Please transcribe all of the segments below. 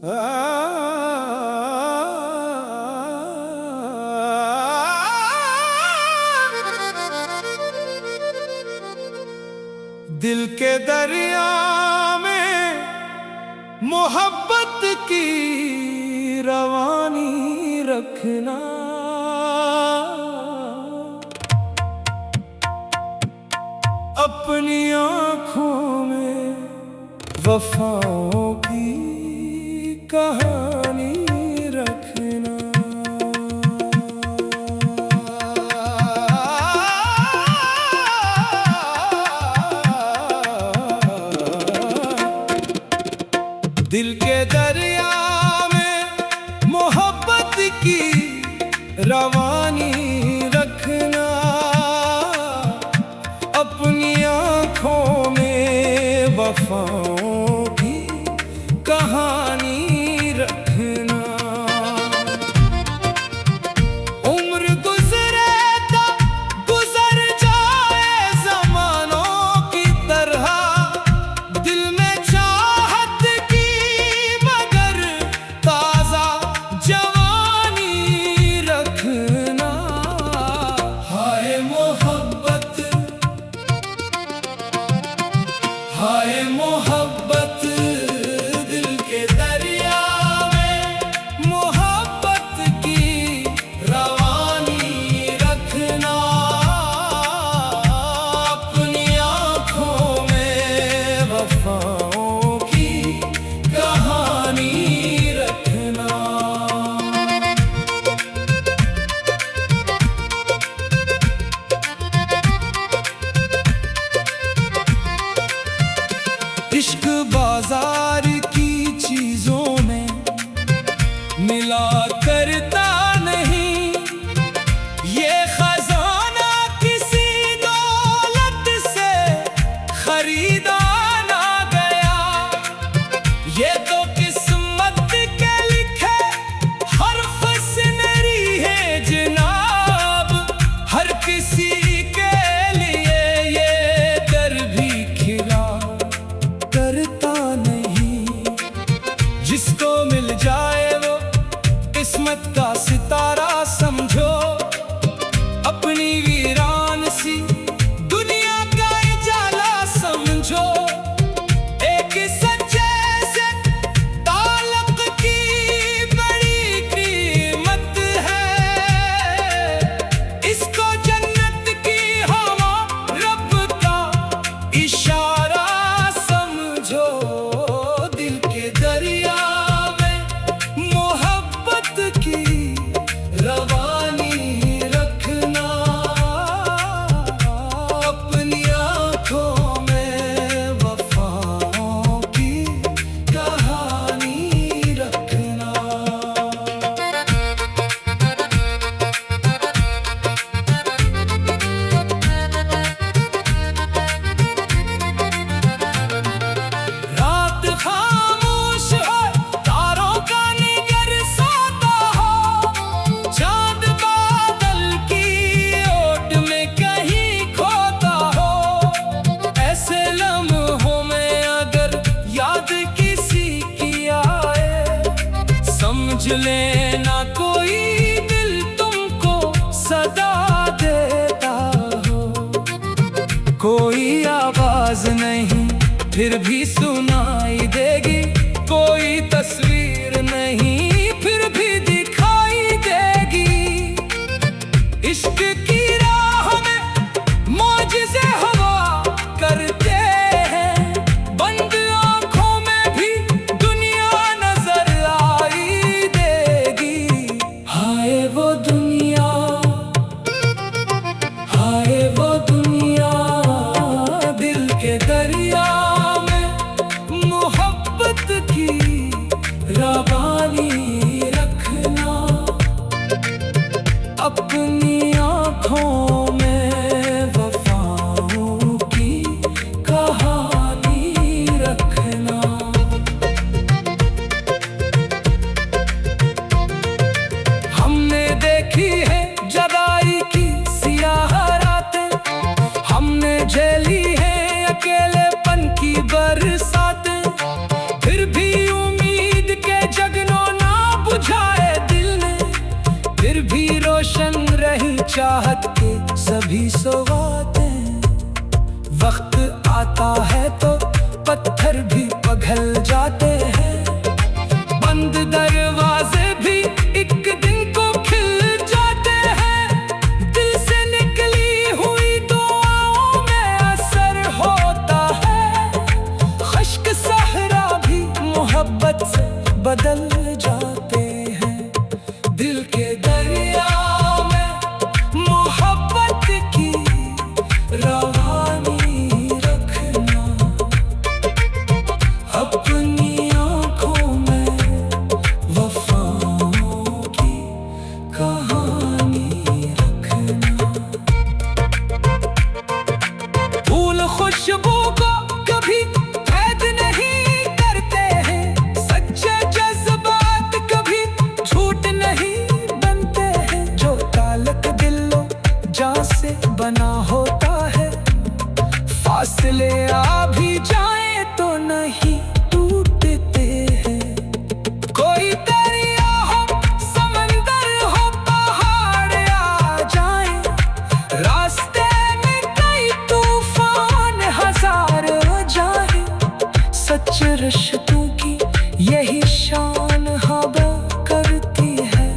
दिल के दरिया में मोहब्बत की रवानी रखना, अपनी आँखों में वफाओं की कहानी रखना। दिल के दरिया में मोहब्बत की रवानी रखना, अपनी आँखों में वफाओं की कहानी रखना। उम्र गुजरे तो गुजर जाए ज़मानों की तरह, दिल में चाहत की मगर ताज़ा जवानी रखना। हाय मोहब्बत, हाय मोहब्बत, दिल के दरिया में मोहब्बत की रवानी रखना, अपनी आँखों में वफाओं की कहानी रखना। इश्क बाजार की चीजों में मिला करता नहीं, ये खजाना किसी दौलत से खरीदा ना गया। ये तो किस्मत के लिखे हर्फ सुनहरी है जनाब, हर किसी के लिए ये दर भी खिला करता नहीं। जिसको मिल जाए वो किस्मत का सितारा समझो, अपनी वीरान सी दुनिया का उजाला समझो। एक सच्चे से ताल्लुक की बड़ी कीमत है, इसको जन्नत की हवा रब का इशारा समझो। दिल के दरिया में मोहब्बत की रवानी रखना, अपनी आँखों में वफाओं की कहानी रखना। रात खामोश है, तारों का निगर सोता हो, चांद बादल की ओट में कहीं खोता हो। ऐसे लम्हों में अगर याद किसी की आए, समझ लेना कोई दिल तुमको सदा देता हो। कोई आवाज नहीं फिर भी सुनाई देगी, कोई तस्वीर नहीं फिर भी दिखाई देगी। इश्क की राह में मौजिज़े हवा करते हैं, बंद आँखों में भी दुनिया नजर आई देगी। हाय वो दुनिया, हाय वो दुनिया, दिल के दरिया में मोहब्बत की रवानी रखना, अपनी आँखों में वफाओं की कहानी रखना। हमने देखी है जदाई की सियाह रातें, हमने झेली है अकेलेपन की बरसातें, फिर भी उम्मीद के की सौगातें। वक्त आता है तो पत्थर भी पिघल जाते हैं, बंद दरवाजे भी एक दिन को खिल जाते हैं। दिल से निकली हुई दुआओं में असर होता है, खश्क सहरा भी मोहब्बत से बदल जाते हैं। दिल के दरिया में मोहब्बत की रवानी रखना, अपनी आँखों में वफाओं की कहानी रखना। फूल खुशबू को कभी कैद नहीं करते हैं, सच्चे जज्बात कभी झूठ नहीं बनते हैं। जो ताल्लुक दिलों जान से बना होता है, फासले आ भी जाए तो नहीं टूटते हैं। कोई दरिया हो, समंदर हो, पहाड़ आ जाए, रास्ते में कई तूफान हजार जाए, सच रिश्तों की यही शान हवा करती है।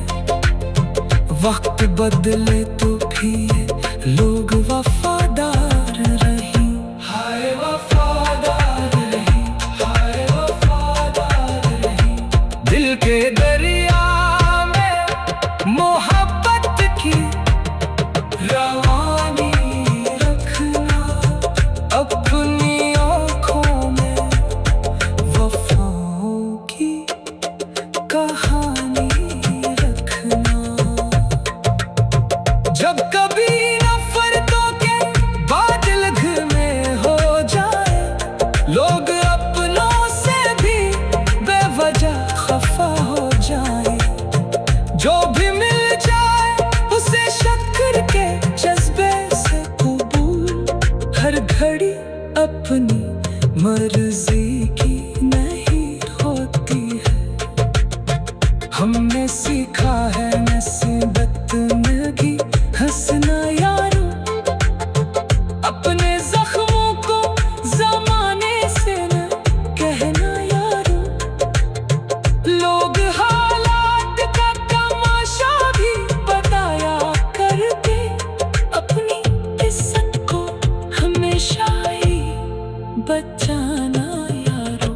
वक्त बदले तो भी लोग वफादार रही, हाय वफादार रही, हाय वफादार रही। दिल के दरिया में मोहब्बत की रवानी रखना, अपनी आँखों में वफाओं की कहानी रखना। जब कभी नफरतों के बादल घने हो जाए, लोग अपनों से भी बेवजह खफा हो जाए, जो भी मिल जाए उसे शक्र के जज्बे से कबूल, हर घड़ी अपनी मर्जी की नहीं होती है। हमने सीखा है नसीबत में भी हंसना यारो, अपने जख्मों को जमाने से न कहना यारो। लोग हालात का तमाशा भी बताया करते, अपनी इज्जत को हमेशा ही बचाना यारो।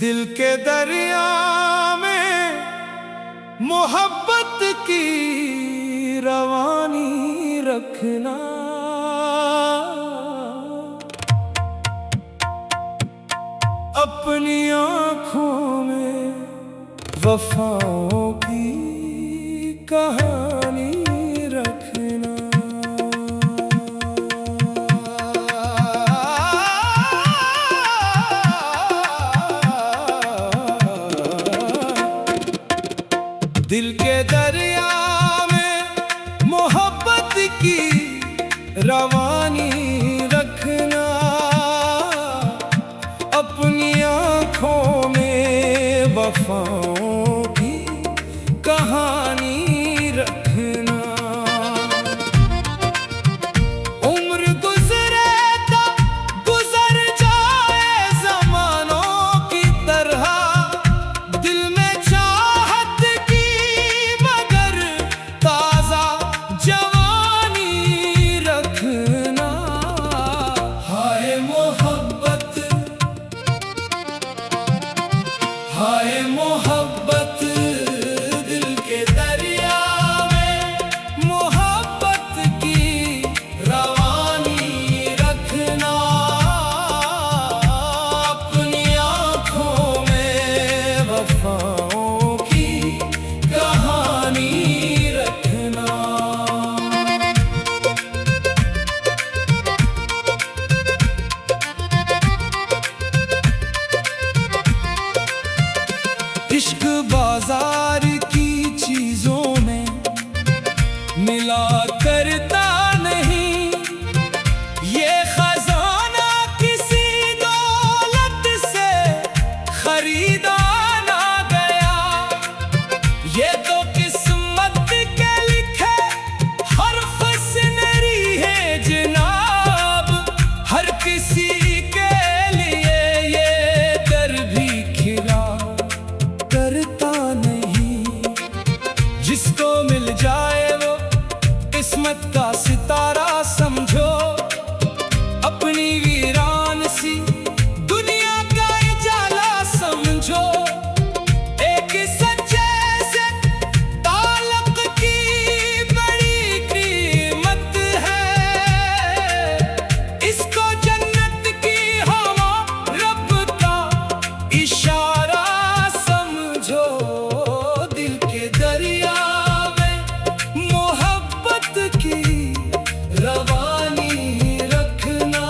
दिल के दरिया में मोहब्बत की रवानी रखना, अपनी आँखों में वफाओं की कहानी रखना। दिल के दरिया में मोहब्बत की रवानी रखना, अपनी आँखों में वफाओं की कहानी रखना। उम्र गुजरे तो गुजर जाए ज़मानों की तरह, दिल में चाहत की मगर ताज़ा जवानी रखना। जिसको मिल जाए वो किस्मत का सितारा समझो। अपनी वीरान सी दुनिया का उजाला समझो। एक सच्चे से ताल्लुक की बड़ी कीमत है। इसको जन्नत की हवा रब का इशारा समझो। दिल के दरिया में मोहब्बत की रवानी रखना।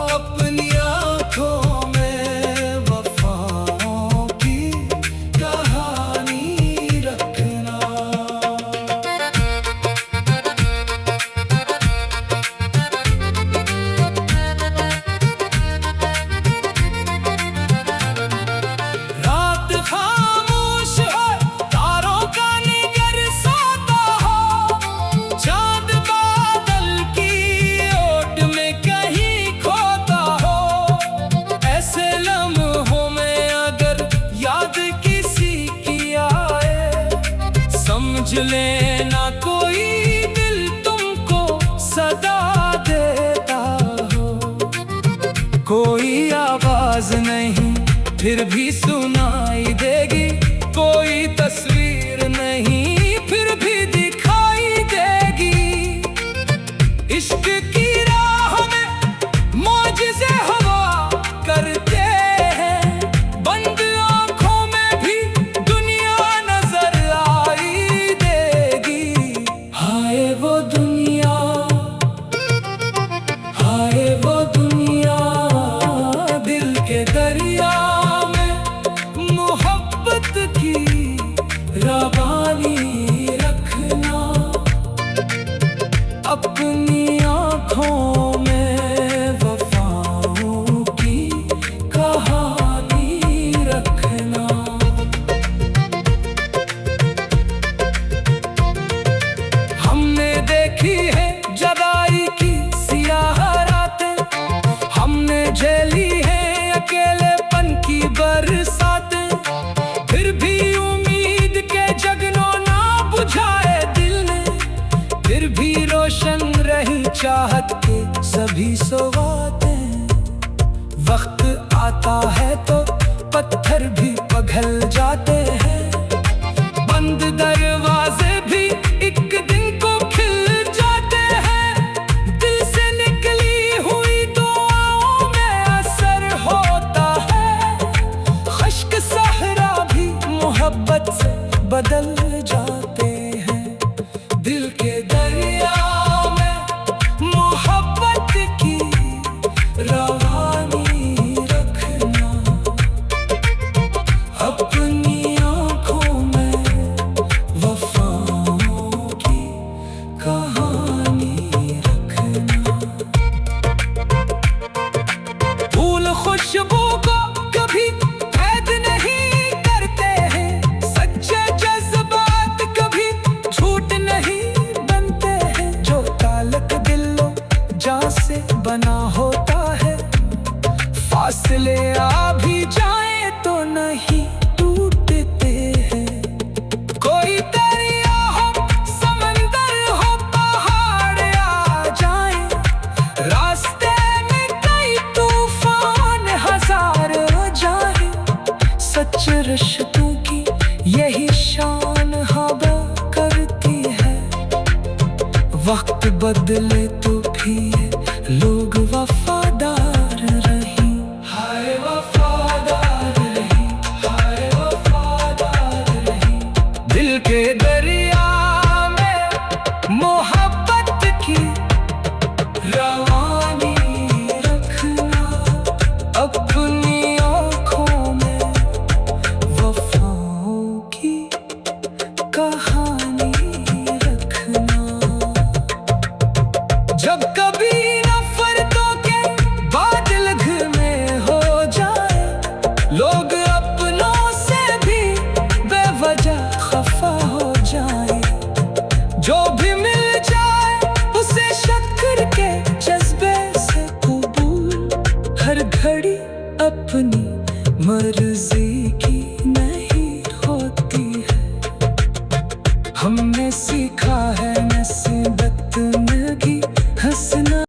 अपनी आँखों में वफाओं की कहानी रखना। रात खामोश है, तारों का निगर सोता हो। चांद बादल की ओट में कहीं खोता हो। ऐसे लम्हों में अगर याद किसी की आए, समझ लेना कोई दिल तुमको सदा देता हो। कोई आवाज नहीं फिर भी सुनाई देगी। कोई तस्वीर नहीं फिर भी दिखाई देगी। इश्क की राह में मौजिज़े हवा करते हैं। बंद आँखों में भी दुनिया नजर आई देगी। हाय वो दुनिया, हाय वो दुनिया। दिल के दरिया में मोहब्बत की रवानी रखना। अपनी आँखों में वफाओं की कहानी रखना। हमने देखी है जुदाई की सियाह रातें। हमने झेली है अकेलेपन की बरसातें। फिर भी उम्मीद के जगनों ना बुझाए दिल ने। फिर भी रोशन रही चाहत के सभी सौगातें। वक्त आता है तो पत्थर भी पिघल जाते हैं। बंद दरवाजे भी एक दिन को खिल जाते हैं। दिल से निकली हुई दुआओं में असर होता है। खश्क सहरा भी मोहब्बत से बदल जाते हैं। दिल के दरिया में मोहब्बत की रवानी रखना। अपनी आँखों में वफाओं की कहानी रखना। फूल खुशबू को कभी कैद नहीं करते हैं। सच्चे जज्बात कभी झूठ नहीं बनते हैं। जो ताल्लुक दिलों जान से बना होता है, फासले आ भी जाए तो नहीं टूटते हैं। कोई दरिया हो, समंदर हो, पहाड़ आ जाए। रास्ते में कई तूफान हजार जाए। सच रिश्तों की यही शान हवा करती है। वक्त बदले तो भी लोग वफादार रही। हाय वफादार रही, हाय वफादार रही। दिल के दरिया में मोहब्बत की रवानी रखना। अपनी आँखों में वफाओं की कहानी रखना। जब कभी नफरतों के बादल घने हो जाए, लोग अपनों से भी बेवजह खफा हो जाए। जो भी मिल जाए उसे शक्र के जज्बे से कबूल। हर घड़ी अपनी मर्जी की नहीं होती है। सीखा है